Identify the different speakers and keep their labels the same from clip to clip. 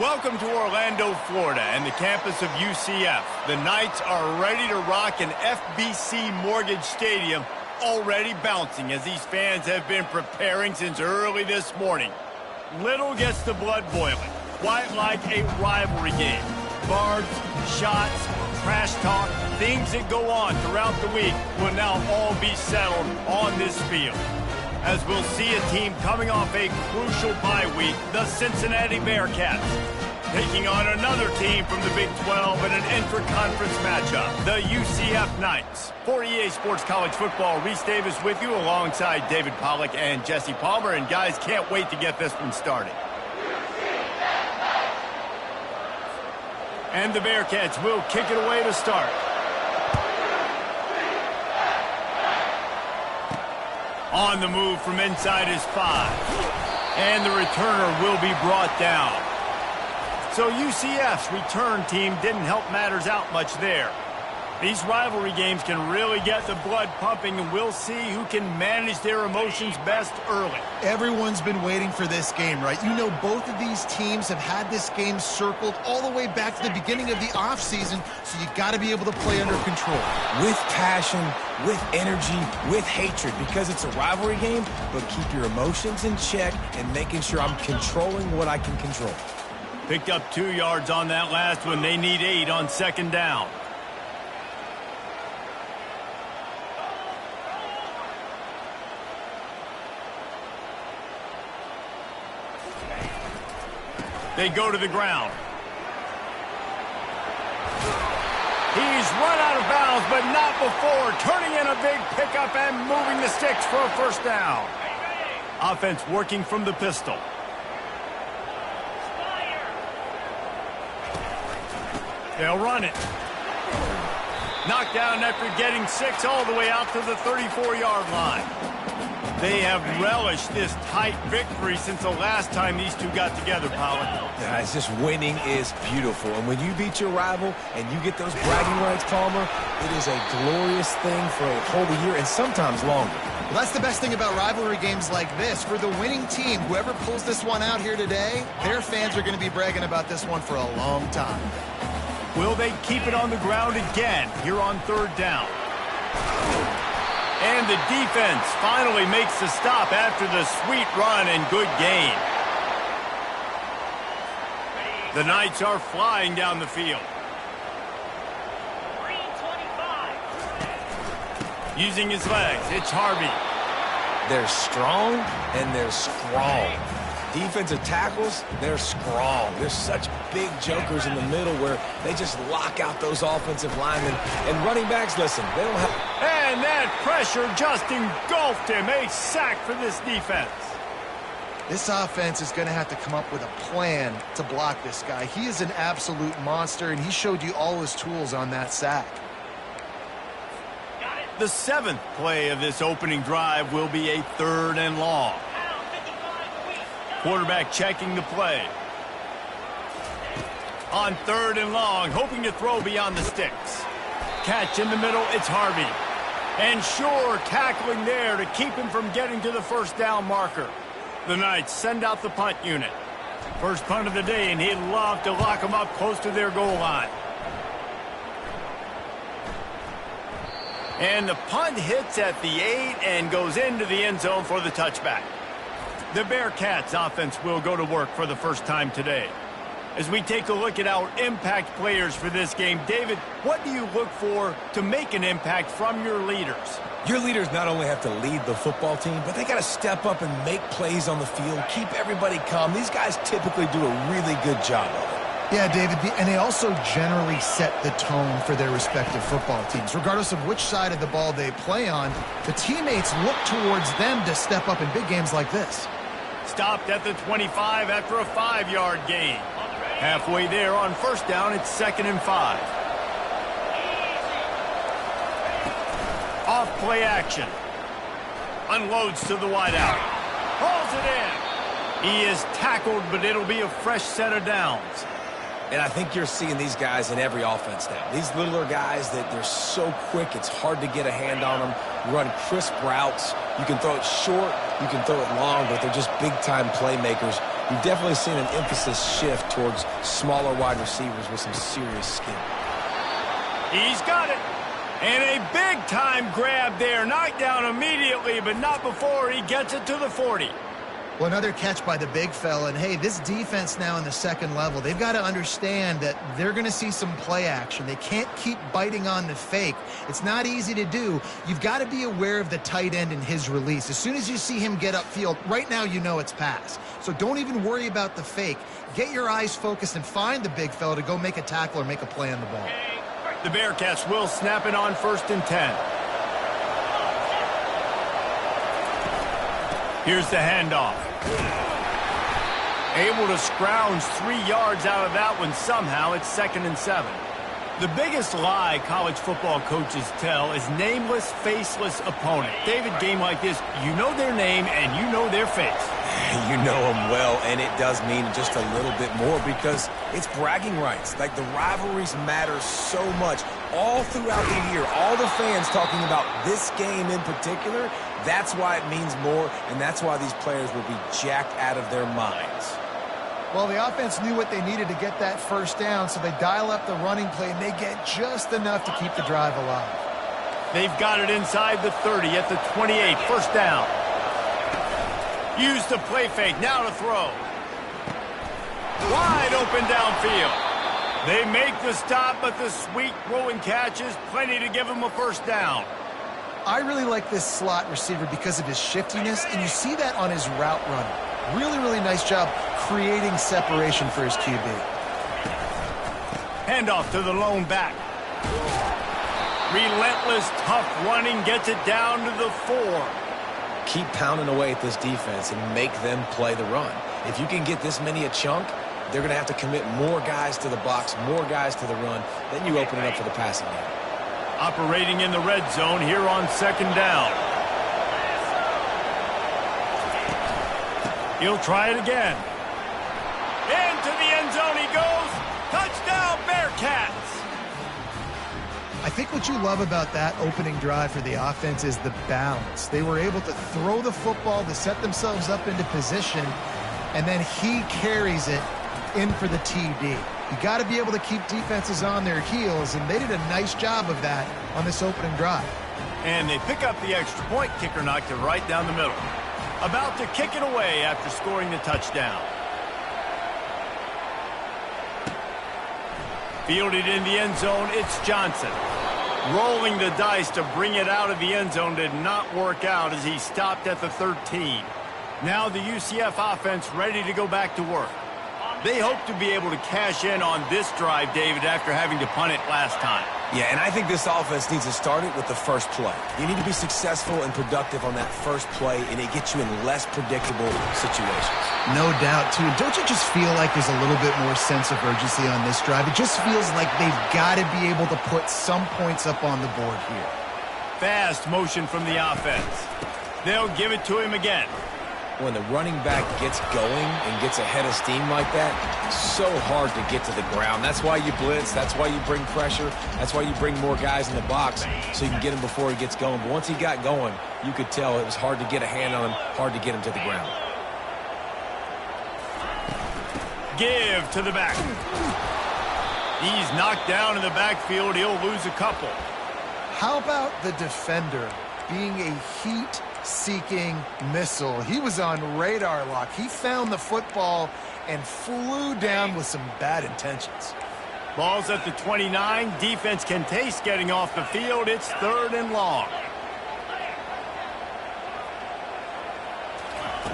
Speaker 1: Welcome to Orlando, Florida, and the campus of UCF. The Knights are ready to rock an FBC Mortgage Stadium, already bouncing as these fans have been preparing since early this morning. Little gets the blood boiling, quite like a rivalry game. Barbs, shots, trash talk, things that go on throughout the week will now all be settled on this field. As we'll see a team coming off a crucial bye week, the Cincinnati Bearcats, taking on another team from the Big 12 in an intra-conference matchup, the UCF Knights. For EA Sports College Football, Reese Davis with you alongside David Pollack and Jesse Palmer. And guys, can't wait to get this one started. And the Bearcats will kick it away to start. On the move from inside his 5. And the returner will be brought down. So UCF's return team didn't help matters out much there. These rivalry games can really get the blood pumping, and we'll see who can manage their emotions best early.
Speaker 2: Everyone's been waiting for this game, right? You know, both of these teams have had this game circled all the way back to the beginning of the offseason, so you got to be able to play under control.
Speaker 3: With passion, with energy, with hatred, because it's a rivalry game, but keep your emotions in check and making sure I'm controlling what I can control.
Speaker 1: Picked up 2 yards on that last one. They need 8 on second down. They go to the ground. He's run out of bounds, but not before turning in a big pickup and moving the sticks for a first down. Offense working from the pistol. They'll run it. Knocked down after getting 6 all the way out to the 34-yard line. They have relished this tight victory since the last time these two got together, Pollard.
Speaker 3: Yeah, it's just winning is beautiful. And when you beat your rival and you get those bragging rights, Palmer, it is a glorious thing for a whole year and sometimes longer.
Speaker 2: Well, that's the best thing about rivalry games like this. For the winning team, whoever pulls this one out here today, their fans are going to be bragging about this one for a long time.
Speaker 1: Will they keep it on the ground again here on third down? And the defense finally makes the stop after the sweet run and good gain. The Knights are flying down the field. Using his legs, it's Harvey.
Speaker 3: They're strong and they're strong. Defensive tackles, they're strong. There's such big jokers in the middle where they just lock out those offensive linemen. And running backs, listen, they don't have...
Speaker 1: And that pressure just engulfed him. A sack for this defense.
Speaker 2: This offense is going to have to come up with a plan to block this guy. He is an absolute monster, and he showed you all his tools on that sack.
Speaker 1: The 7th play of this opening drive will be a 3rd and long. Quarterback checking the play. On 3rd and long, hoping to throw beyond the sticks. Catch in the middle, it's Harvey. And sure, tackling there to keep him from getting to the first down marker. The Knights send out the punt unit. First punt of the day, and he'd love to lock them up close to their goal line. And the punt hits at the 8 and goes into the end zone for the touchback. The Bearcats offense will go to work for the first time today. As we take a look at our impact players for this game, David, what do you look for to make an impact from your leaders?
Speaker 3: Your leaders not only have to lead the football team, but they got to step up and make plays on the field, keep everybody calm. These guys typically do a really good job of it.
Speaker 2: Yeah, David, and they also generally set the tone for their respective football teams. Regardless of which side of the ball they play on, the teammates look towards them to step up in big games like this.
Speaker 1: Stopped at the 25 after a 5-yard gain. Halfway there on first down, it's 2nd and 5. Off play action. Unloads to the wideout. Hauls it in. He is tackled, but it'll be a fresh set of downs.
Speaker 3: And I think you're seeing these guys in every offense now. These littler guys that they're so quick, it's hard to get a hand on them. Run crisp routes. You can throw it short, you can throw it long, but they're just big-time playmakers. You've definitely seen an emphasis shift towards smaller wide receivers with some serious skill.
Speaker 1: He's got it. And a big-time grab there. Knocked down immediately, but not before he gets it to the 40.
Speaker 2: Well, another catch by the big fella. And, hey, this defense now in the second level, they've got to understand that they're going to see some play action. They can't keep biting on the fake. It's not easy to do. You've got to be aware of the tight end and his release. As soon as you see him get upfield, right now you know it's pass. So don't even worry about the fake. Get your eyes focused and find the big fella to go make a tackle or make a play on the ball.
Speaker 1: The Bearcats will snap it on 1st and 10. Here's the handoff. Able to scrounge 3 yards out of that one somehow. It's 2nd and 7. The biggest lie college football coaches tell is nameless, faceless opponent. David, game like this, you know their name and you know their face.
Speaker 3: You know them well, and it does mean just a little bit more because it's bragging rights. Like, the rivalries matter so much all throughout the year. All the fans talking about this game in particular, that's why it means more, and that's why these players will be jacked out of their minds.
Speaker 2: Well, the offense knew what they needed to get that first down, so they dial up the running play, and they get just enough to keep the drive alive.
Speaker 1: They've got it inside the 30 at the 28, first down. Use the play fake, now to throw. Wide open downfield. They make the stop, but the sweet throwing catch is plenty to give them a first down.
Speaker 2: I really like this slot receiver because of his shiftiness, and you see that on his route running. Really, really nice job creating separation for his QB.
Speaker 1: Handoff to the lone back. Relentless, tough running gets it down to the 4.
Speaker 3: Keep pounding away at this defense and make them play the run. If you can get this many a chunk, they're going to have to commit more guys to the box, more guys to the run. Then you open it up for the passing game.
Speaker 1: Operating in the red zone here on 2nd down. He'll try it again. Into the end zone he goes. Touchdown, Bearcats.
Speaker 2: I think what you love about that opening drive for the offense is the balance. They were able to throw the football to set themselves up into position, and then he carries it in for the TD. You got to be able to keep defenses on their heels, and they did a nice job of that on this opening drive.
Speaker 1: And they pick up the extra point. Kicker knocked it right down the middle. About to kick it away after scoring the touchdown. Fielded in the end zone, it's Johnson. Rolling the dice to bring it out of the end zone did not work out as he stopped at the 13. Now the UCF offense ready to go back to work. They hope to be able to cash in on this drive, David, after having to punt it last time.
Speaker 3: Yeah, and I think this offense needs to start it with the first play. You need to be successful and productive on that first play, and it gets you in less predictable situations.
Speaker 2: No doubt, too. Don't you just feel like there's a little bit more sense of urgency on this drive? It just feels like they've got to be able to put some points up on the board here.
Speaker 1: fast motion from the offense. They'll give it to him again.
Speaker 3: When the running back gets going and gets ahead of steam like that, so hard to get to the ground. That's why you blitz. That's why you bring pressure. That's why you bring more guys in the box so you can get him before he gets going. But once he got going, you could tell it was hard to get a hand on him, hard to get him to the ground.
Speaker 1: Give to the back. He's knocked down in the backfield. He'll lose a couple.
Speaker 2: How about the defender being a heat-seeking missile? He was on radar lock. He found the football and flew down with some bad intentions.
Speaker 1: Ball's at the 29. Defense can taste getting off the field. It's 3rd and long.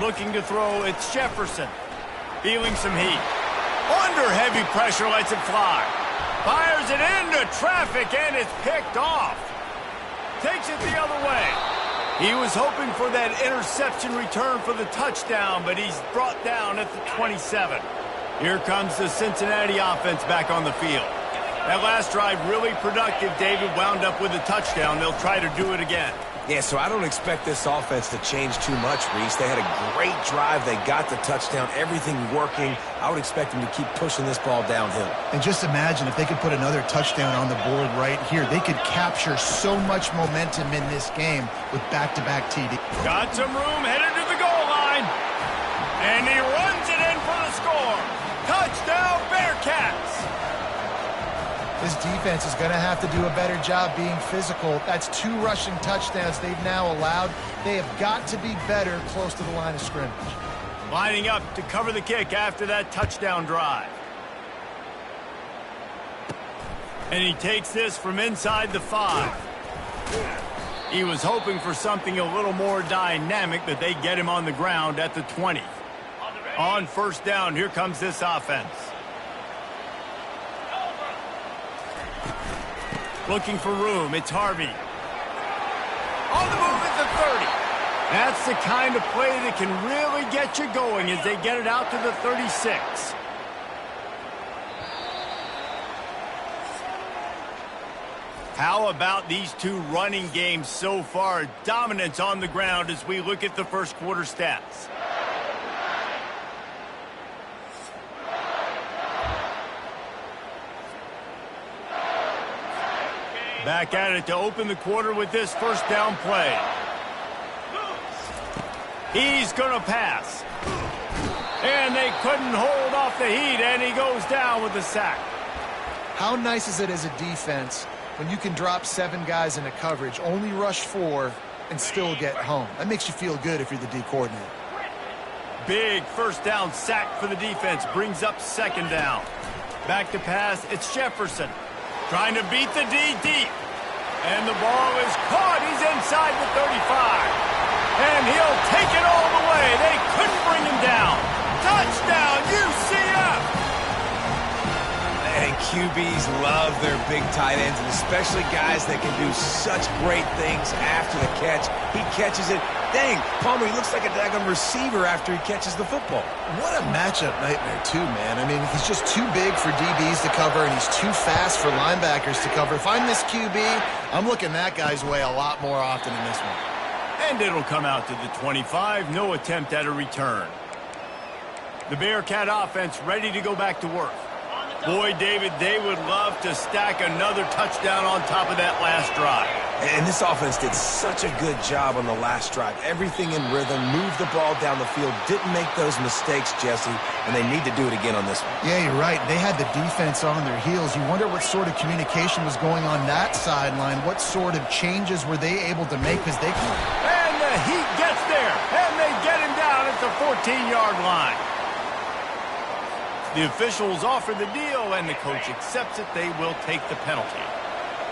Speaker 1: Looking to throw, it's Jefferson. Feeling some heat. Under heavy pressure, lets it fly. Fires it into traffic, and it's picked off. Takes it the other way. He was hoping for that interception return for the touchdown, but he's brought down at the 27. Here comes the Cincinnati offense back on the field. That last drive really productive. David wound up with a touchdown. They'll try to do it again.
Speaker 3: Yeah, so I don't expect this offense to change too much, Reese. They had a great drive. They got the touchdown. Everything working. I would expect them to keep pushing this ball downhill.
Speaker 2: And just imagine if they could put another touchdown on the board right here. They could capture so much momentum in this game with back-to-back TD.
Speaker 1: Got some room, headed to the goal line. And he runs it in for the score. Touchdown, Bearcats.
Speaker 2: This defense is going to have to do a better job being physical. That's 2 rushing touchdowns they've now allowed. They have got to be better close to the line of scrimmage.
Speaker 1: Lining up to cover the kick after that touchdown drive. And he takes this from inside the 5. He was hoping for something a little more dynamic, but they get him on the ground at the 20. On 1st down, here comes this offense. Looking for room, it's Harvey. On the move at the 30. That's the kind of play that can really get you going as they get it out to the 36. How about these 2 running games so far? Dominance on the ground as we look at the first quarter stats. Back at it to open the quarter with this 1st down play. He's going to pass. And they couldn't hold off the heat, and he goes down with the sack.
Speaker 2: How nice is it as a defense when you can drop 7 guys into coverage, only rush 4, and still get home? That makes you feel good if you're the D coordinator.
Speaker 1: Big 1st down sack for the defense. Brings up 2nd down. Back to pass, it's Jefferson. Trying to beat the D deep. And the ball is caught. He's inside the 35. And he'll take it all the way. They couldn't bring him down. Touchdown, UCF!
Speaker 3: And QBs love their big tight ends, and especially guys that can do such great things after the catch. He catches it. Dang, Palmer, he looks like a daggone receiver after he catches the football.
Speaker 2: What a matchup nightmare, too, man. I mean, he's just too big for DBs to cover, and he's too fast for linebackers to cover. If I'm this QB, I'm looking that guy's way a lot more often than this one.
Speaker 1: And it'll come out to the 25. No attempt at a return. The Bearcat offense ready to go back to work. Boy, David, they would love to stack another touchdown on top of that last drive.
Speaker 3: And this offense did such a good job on the last drive. Everything in rhythm, moved the ball down the field, didn't make those mistakes, Jesse, and they need to do it again on this one.
Speaker 2: Yeah, you're right. They had the defense on their heels. You wonder what sort of communication was going on that sideline. What sort of changes were they able to make? Because they can...
Speaker 1: And the heat gets there, and they get him down at the 14-yard line. The officials offer the deal, and the coach accepts it. They will take the penalty.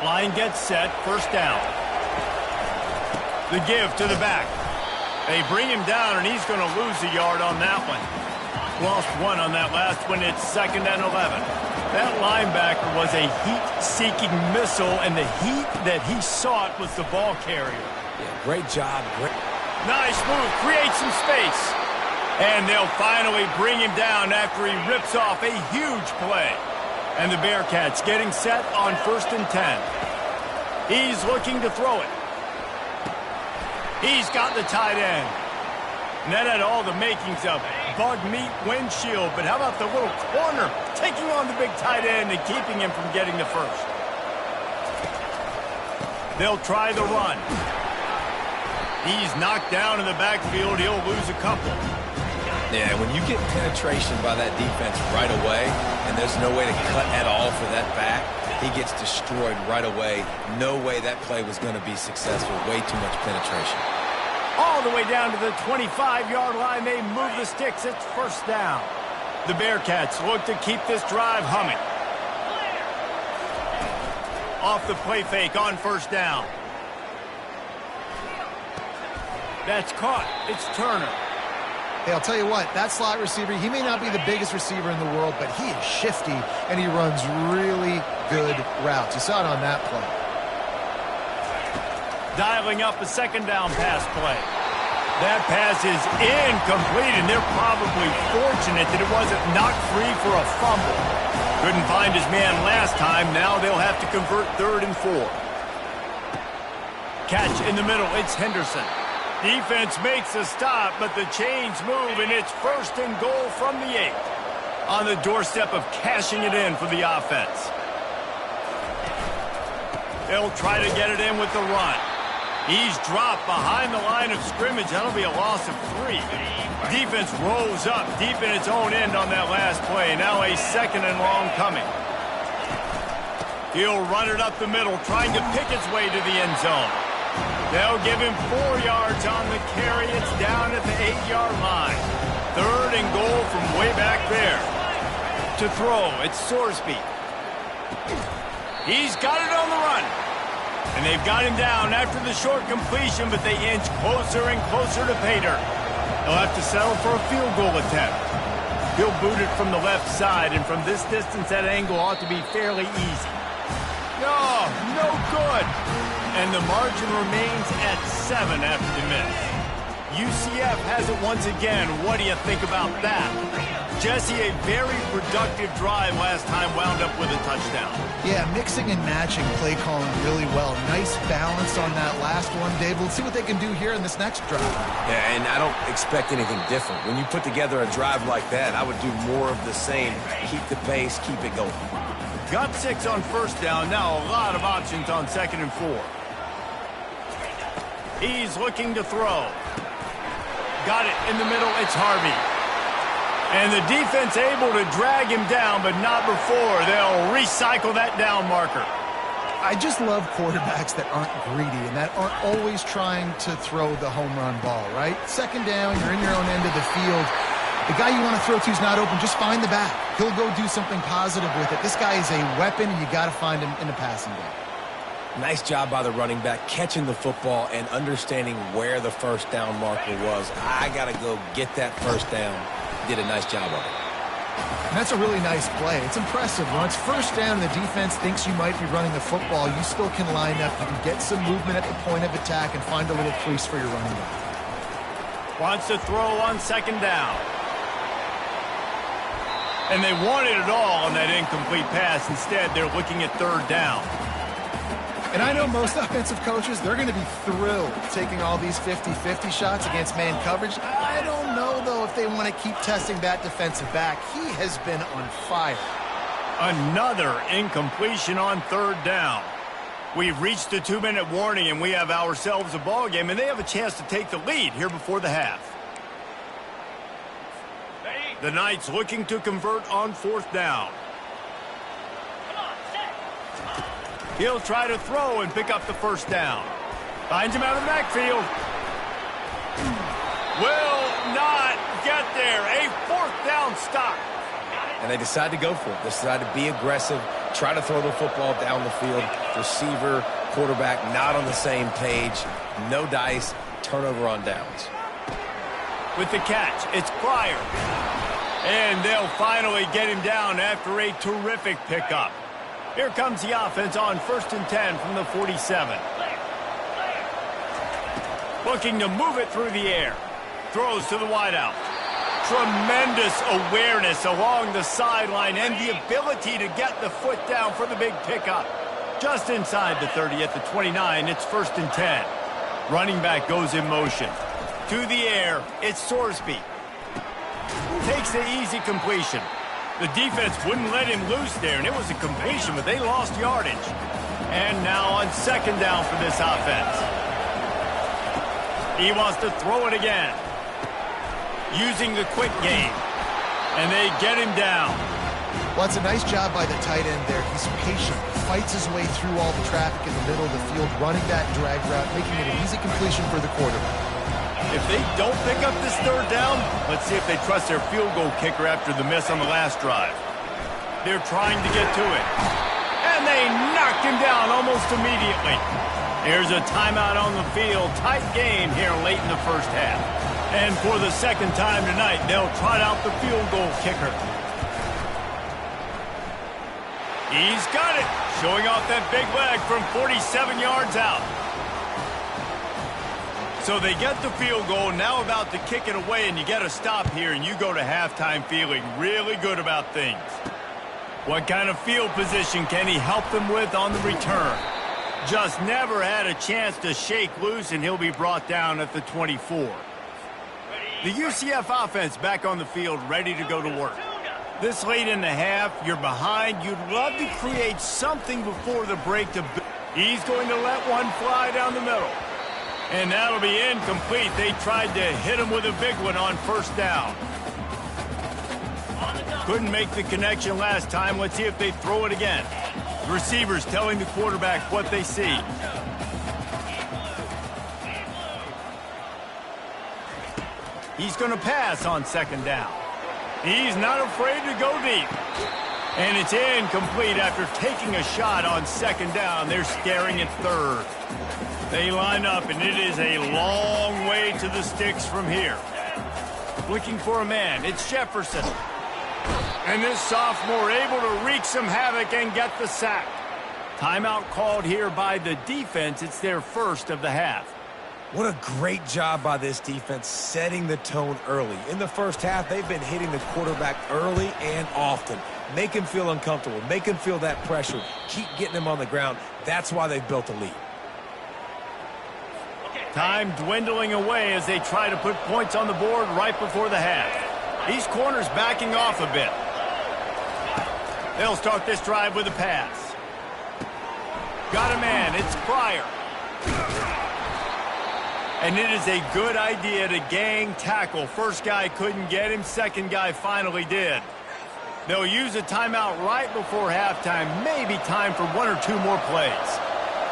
Speaker 1: Line gets set, 1st down. The give to the back. They bring him down, and he's going to lose a yard on that one. Lost 1 on that last one. It's 2nd and 11. That linebacker was a heat-seeking missile, and the heat that he sought was the ball carrier.
Speaker 3: Yeah, great job.
Speaker 1: Nice move. Creates some space. And they'll finally bring him down after he rips off a huge play. And the Bearcats getting set on 1st and 10. He's looking to throw it. He's got the tight end. And that had all the makings of bug meat windshield. But how about the little corner taking on the big tight end and keeping him from getting the first? They'll try the run. He's knocked down in the backfield. He'll lose a couple.
Speaker 3: Yeah, when you get penetration by that defense right away, and there's no way to cut at all for that back, he gets destroyed right away. No way that play was going to be successful. Way too much penetration.
Speaker 1: All the way down to the 25-yard line. They move the sticks. It's first down. The Bearcats look to keep this drive humming. Off the play fake on first down. That's caught. It's Turner.
Speaker 2: Hey, I'll tell you what, that slot receiver, he may not be the biggest receiver in the world, but he is shifty, and he runs really good routes. You saw it on that play.
Speaker 1: Dialing up a second down pass play. That pass is incomplete, and they're probably fortunate that it wasn't knocked free for a fumble. Couldn't find his man last time. Now they'll have to convert 3rd and 4. Catch in the middle. It's Henderson. Defense makes a stop, but the chains move, and it's 1st and goal from the 8. On the doorstep of cashing it in for the offense. They'll try to get it in with the run. He's dropped behind the line of scrimmage. That'll be a loss of 3. Defense rolls up deep in its own end on that last play. Now a 2nd and long coming. He'll run it up the middle, trying to pick its way to the end zone. They'll give him 4 yards on the carry. It's down at the 8-yard line. 3rd and goal from way back there. To throw, it's Sorsby. He's got it on the run. And they've got him down after the short completion, but they inch closer and closer to Pater. They'll have to settle for a field goal attempt. He'll boot it from the left side, and from this distance, that angle ought to be fairly easy. No good. And the margin remains at 7 after the miss. UCF has it once again. What do you think about that? Jesse, a very productive drive last time, wound up with a touchdown.
Speaker 2: Yeah, mixing and matching play calling really well. Nice balance on that last one, Dave. Let's see what they can do here in this next drive.
Speaker 3: Yeah, and I don't expect anything different. When you put together a drive like that, I would do more of the same. Keep the pace, keep it going.
Speaker 1: Got 6 on first down. Now a lot of options on 2nd and 4. He's looking to throw. Got it in the middle. It's Harvey. And the defense able to drag him down, but not before. They'll recycle that down marker.
Speaker 2: I just love quarterbacks that aren't greedy and that aren't always trying to throw the home run ball, right? 2nd down, you're in your own end of the field. The guy you want to throw to is not open. Just find the back. He'll go do something positive with it. This guy is a weapon, and you got to find him in the passing game.
Speaker 3: Nice job by the running back, catching the football and understanding where the first down marker was. I got to go get that first down. Did a nice job of it.
Speaker 2: And that's a really nice play. It's impressive. When it's first down and the defense thinks you might be running the football, you still can line up. You can get some movement at the point of attack and find a little crease for your running back.
Speaker 1: Wants to throw on 2nd down. And they wanted it all on that incomplete pass. Instead, they're looking at 3rd down.
Speaker 2: And I know most offensive coaches, they're going to be thrilled taking all these 50-50 shots against man coverage. I don't know, though, if they want to keep testing that defensive back. He has been on fire.
Speaker 1: Another incompletion on 3rd down. We've reached the 2-minute warning, and we have ourselves a ball game, and they have a chance to take the lead here before the half. The Knights looking to convert on 4th down. He'll try to throw and pick up the first down. Finds him out of the backfield. Will not get there. A 4th down stop.
Speaker 3: And they decide to go for it. They decide to be aggressive, try to throw the football down the field. Receiver, quarterback, not on the same page. No dice, turnover on downs.
Speaker 1: With the catch, it's Pryor. And they'll finally get him down after a terrific pickup. Here comes the offense on 1st and 10 from the 47. Looking to move it through the air. Throws to the wideout. Tremendous awareness along the sideline and the ability to get the foot down for the big pickup. Just inside the 30 at the 29, it's 1st and 10. Running back goes in motion. To the air, it's Sorsby. Takes the easy completion. The defense wouldn't let him loose there, and it was a completion, but they lost yardage. And now on second down for this offense. He wants to throw it again. Using the quick game. And they get him down.
Speaker 2: Well, it's a nice job by the tight end there. He's patient, fights his way through all the traffic in the middle of the field, running that drag route, making it an easy completion for the quarterback.
Speaker 1: If they don't pick up this third down, let's see if they trust their field goal kicker after the miss on the last drive. They're trying to get to it. And they knocked him down almost immediately. Here's a timeout on the field. Tight game here late in the first half. And for the second time tonight, they'll trot out the field goal kicker. He's got it, showing off that big leg from 47 yards out. So they get the field goal, now about to kick it away, and you get a stop here, and you go to halftime feeling really good about things. What kind of field position can he help them with on the return? Just never had a chance to shake loose, and he'll be brought down at the 24. The UCF offense back on the field, ready to go to work. This late in the half, you're behind. You'd love to create something before the break. He's going to let one fly down the middle. And that'll be incomplete. They tried to hit him with a big one on first down. Couldn't make the connection last time. Let's see if they throw it again. The receivers telling the quarterback what they see. He's going to pass on second down. He's not afraid to go deep. And it's incomplete after taking a shot on second down. They're staring at third. They line up, and it is a long way to the sticks from here. Looking for a man. It's Jefferson. And this sophomore able to wreak some havoc and get the sack. Timeout called here by the defense. It's their first of the half.
Speaker 3: What a great job by this defense setting the tone early. In the first half, they've been hitting the quarterback early and often. Make him feel uncomfortable. Make him feel that pressure. Keep getting him on the ground. That's why they've built a lead.
Speaker 1: Time dwindling away as they try to put points on the board right before the half. These corners backing off a bit. They'll start this drive with a pass. Got a man. It's Pryor. And it is a good idea to gang tackle. First guy couldn't get him. Second guy finally did. They'll use a timeout right before halftime. Maybe time for one or two more plays.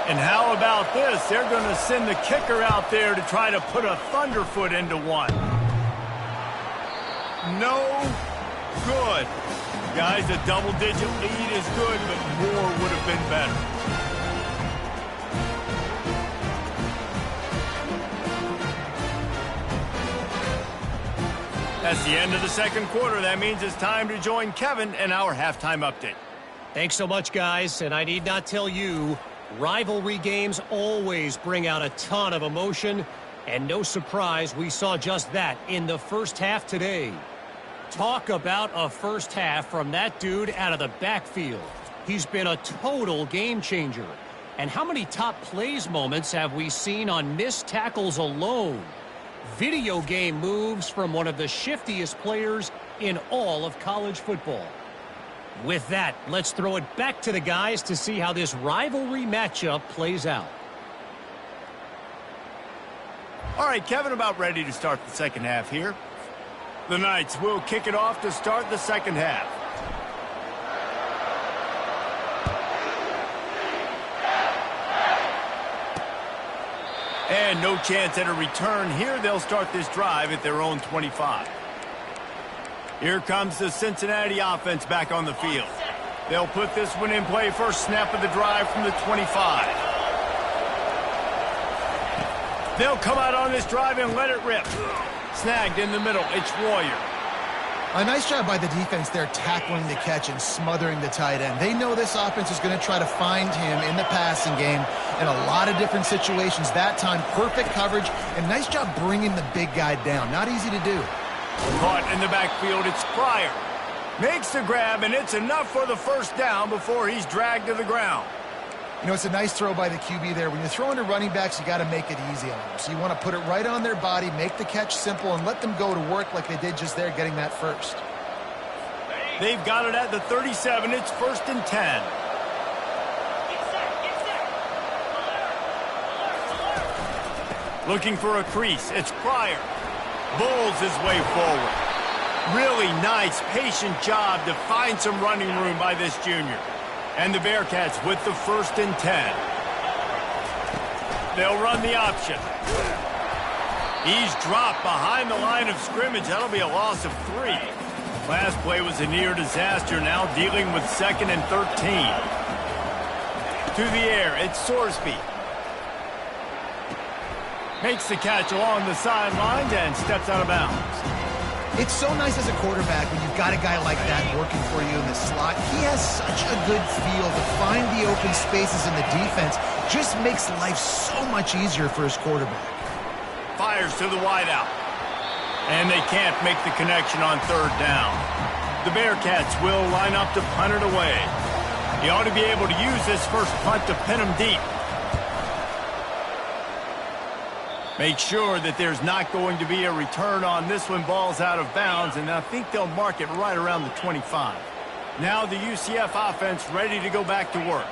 Speaker 1: And how about this? They're going to send the kicker out there to try to put a thunderfoot into one. No good. Guys, a double-digit lead is good, but more would have been better. That's the end of the second quarter. That means it's time to join Kevin in our halftime update.
Speaker 4: Thanks so much, guys. And I need not tell you, rivalry games always bring out a ton of emotion. And no surprise, we saw just that in the first half today. Talk about a first half from that dude out of the backfield. He's been a total game changer. And how many top plays moments have we seen on missed tackles alone? Video game moves from one of the shiftiest players in all of college football. With that, let's throw it back to the guys to see how this rivalry matchup plays out.
Speaker 1: All right, Kevin, about ready to start the second half here. The Knights will kick it off to start the second half. And no chance at a return here. They'll start this drive at their own 25. Here comes the Cincinnati offense back on the field. They'll put this one in play. First snap of the drive from the 25. They'll come out on this drive and let it rip. Snagged in the middle. It's Royer.
Speaker 2: A nice job by the defense there tackling the catch and smothering the tight end. They know this offense is going to try to find him in the passing game in a lot of different situations. That time, perfect coverage, and nice job bringing the big guy down. Not easy to do.
Speaker 1: Caught in the backfield, it's Pryor. Makes the grab, and it's enough for the first down before he's dragged to the ground.
Speaker 2: You know, it's a nice throw by the QB there. When you're throwing to running backs, you got to make it easy on them. So you want to put it right on their body, make the catch simple, and let them go to work like they did just there, getting that first.
Speaker 1: They've got it at the 37. It's 1st and 10. Looking for a crease. It's Pryor. Bowls his way forward. Really nice, patient job to find some running room by this junior. And the Bearcats with the 1st and 10. They'll run the option. He's dropped behind the line of scrimmage. That'll be a loss of 3. Last play was a near disaster. Now dealing with 2nd and 13. To the air, it's Sorsby. Makes the catch along the sidelines and steps out of bounds.
Speaker 2: It's so nice as a quarterback when you've got a guy like that working for you in the slot. He has such a good feel to find the open spaces in the defense. Just makes life so much easier for his quarterback.
Speaker 1: Fires to the wideout. And they can't make the connection on 3rd down. The Bearcats will line up to punt it away. He ought to be able to use this first punt to pin him deep. Make sure that there's not going to be a return on this one. Ball's out of bounds, and I think they'll mark it right around the 25. Now the UCF offense ready to go back to work.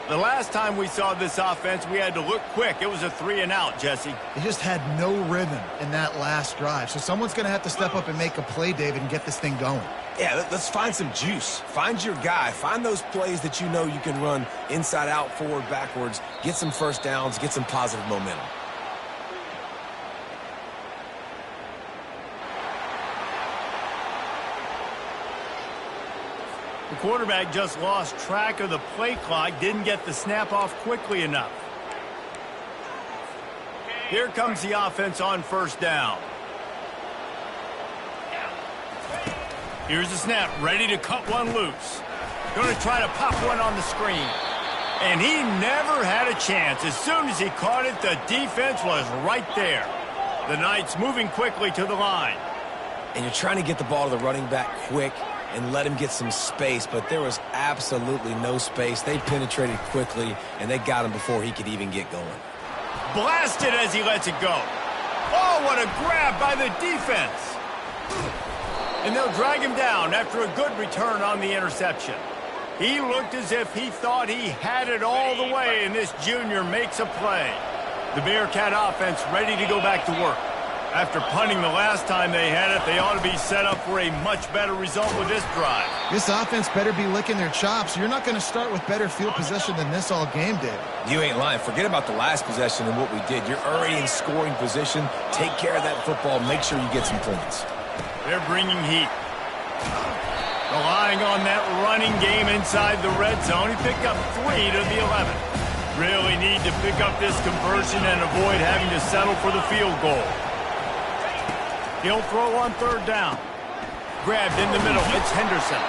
Speaker 1: The last time we saw this offense, we had to look quick. It was a 3-and-out, Jesse.
Speaker 2: They just had no rhythm in that last drive. So someone's going to have to step up and make a play, David, and get this thing going.
Speaker 3: Yeah, let's find some juice. Find your guy. Find those plays that you know you can run inside out, forward, backwards. Get some first downs. Get some positive momentum.
Speaker 1: The quarterback just lost track of the play clock, didn't get the snap off quickly enough. Here comes the offense on 1st down. Here's the snap, ready to cut one loose. Going to try to pop one on the screen. And he never had a chance. As soon as he caught it, the defense was right there. The Knights moving quickly to the line.
Speaker 3: And you're trying to get the ball to the running back quick and let him get some space, but there was absolutely no space. They penetrated quickly, and they got him before he could even get going.
Speaker 1: Blasted as he lets it go. Oh, what a grab by the defense. And they'll drag him down after a good return on the interception. He looked as if he thought he had it all the way, and this junior makes a play. The Bearcat offense ready to go back to work. After punting the last time they had it, they ought to be set up for a much better result with this drive.
Speaker 2: This offense better be licking their chops. You're not going to start with better field possession than this all game did.
Speaker 3: You ain't lying. Forget about the last possession and what we did. You're already in scoring position. Take care of that football. Make sure you get some points.
Speaker 1: They're bringing heat. Relying on that running game inside the red zone. He picked up 3 to the 11. Really need to pick up this conversion and avoid having to settle for the field goal. He'll throw on 3rd down. Grabbed in the middle. It's Henderson.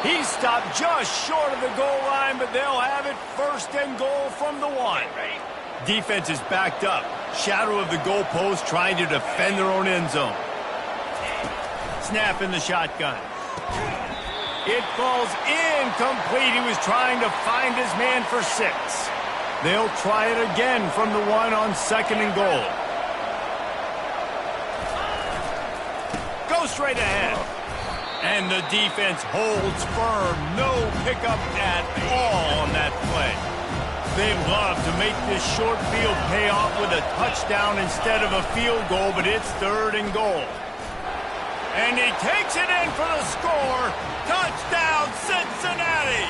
Speaker 1: He stopped just short of the goal line, but they'll have it 1st and goal from the 1. Defense is backed up. Shadow of the goalpost trying to defend their own end zone. Snap in the shotgun. It falls incomplete. He was trying to find his man for 6. They'll try it again from the 1 on 2nd and goal. Go straight ahead. And the defense holds firm. No pickup at all on that play. They'd love to make this short field pay off with a touchdown instead of a field goal, but it's 3rd and goal. And he takes it in for the score. Touchdown, Cincinnati!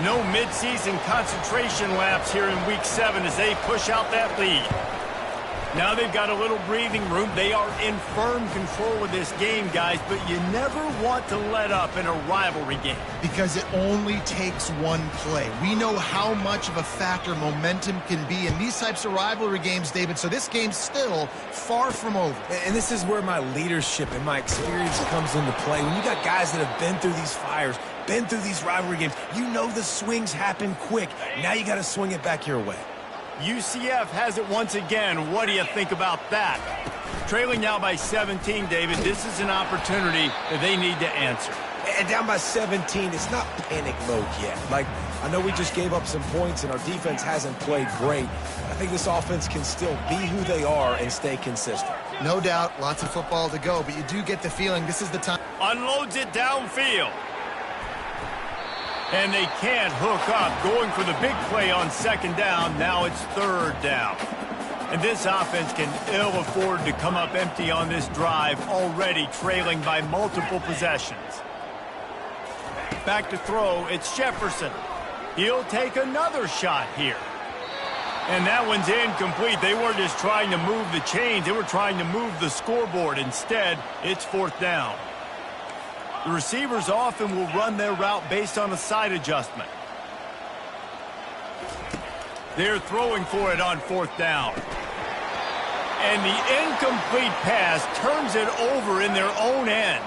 Speaker 1: No midseason concentration laps here in Week 7 as they push out that lead. Now they've got a little breathing room. They are in firm control of this game, guys, but you never want to let up in a rivalry game.
Speaker 2: Because it only takes one play. We know how much of a factor momentum can be in these types of rivalry games, David, so this game's still far from over.
Speaker 3: And this is where my leadership and my experience comes into play. When you got guys that have been through these fires, been through these rivalry games, you know the swings happen quick. Now you got to swing it back your way.
Speaker 1: UCF has it once again. What do you think about that? Trailing now by 17, David. This is an opportunity that they need to answer.
Speaker 3: And down by 17, it's not panic mode yet. Like, I know we just gave up some points and our defense hasn't played great. I think this offense can still be who they are and stay consistent.
Speaker 2: No doubt, lots of football to go, but you do get the feeling this is the time.
Speaker 1: Unloads it downfield. And they can't hook up. Going for the big play on second down. Now it's third down. And this offense can ill afford to come up empty on this drive, already trailing by multiple possessions. Back to throw, it's Jefferson. He'll take another shot here. And that one's incomplete. They weren't just trying to move the chains. They were trying to move the scoreboard. Instead, it's fourth down. The receivers often will run their route based on a side adjustment. They're throwing for it on fourth down. And the incomplete pass turns it over in their own end.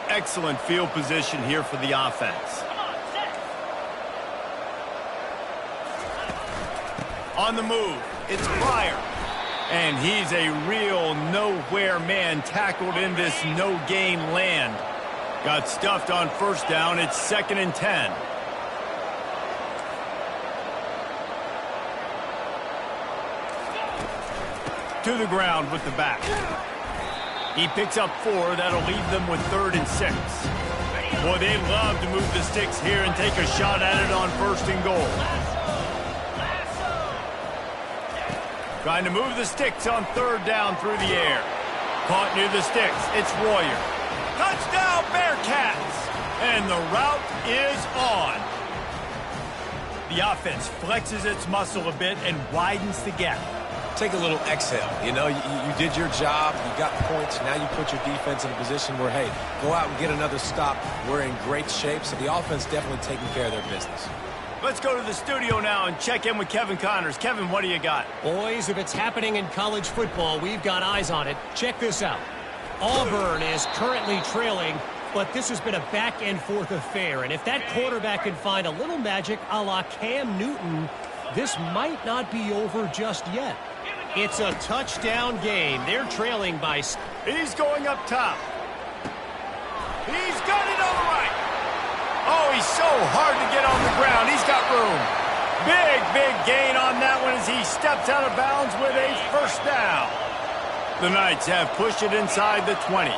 Speaker 1: Excellent field position here for the offense. On the move, it's Pryor. And he's a real nowhere man, tackled in this no-gain land. Got stuffed on first down. It's 2nd and 10. To the ground with the back. He picks up 4. That'll leave them with 3rd and 6. Boy, they love to move the sticks here and take a shot at it on 1st and goal. Trying to move the sticks on 3rd down through the air. Caught near the sticks. It's Royer. Touchdown, Bearcats! And the route is on. The offense flexes its muscle a bit and widens the gap.
Speaker 3: Take a little exhale. You know, you did your job. You got points. Now you put your defense in a position where, hey, go out and get another stop. We're in great shape, so the offense definitely taking care of their business.
Speaker 1: Let's go to the studio now and check in with Kevin Connors. Kevin, what do you got?
Speaker 4: Boys, if it's happening in college football, we've got eyes on it. Check this out. Auburn is currently trailing, but this has been a back-and-forth affair. And if that quarterback can find a little magic a la Cam Newton, this might not be over just yet. It's a touchdown game. They're trailing by...
Speaker 1: He's going up top. He's got it on the right. Oh, he's so hard to get on the ground. He's got room. Big gain on that one as he steps out of bounds with a first down. The Knights have pushed it inside the 20.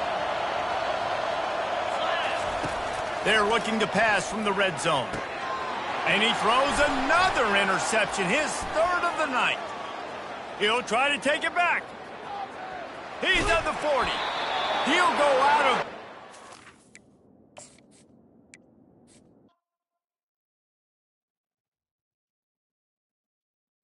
Speaker 1: They're looking to pass from the red zone. And he throws another interception, his 3rd of the night. He'll try to take it back. He's at the 40. He'll go out of...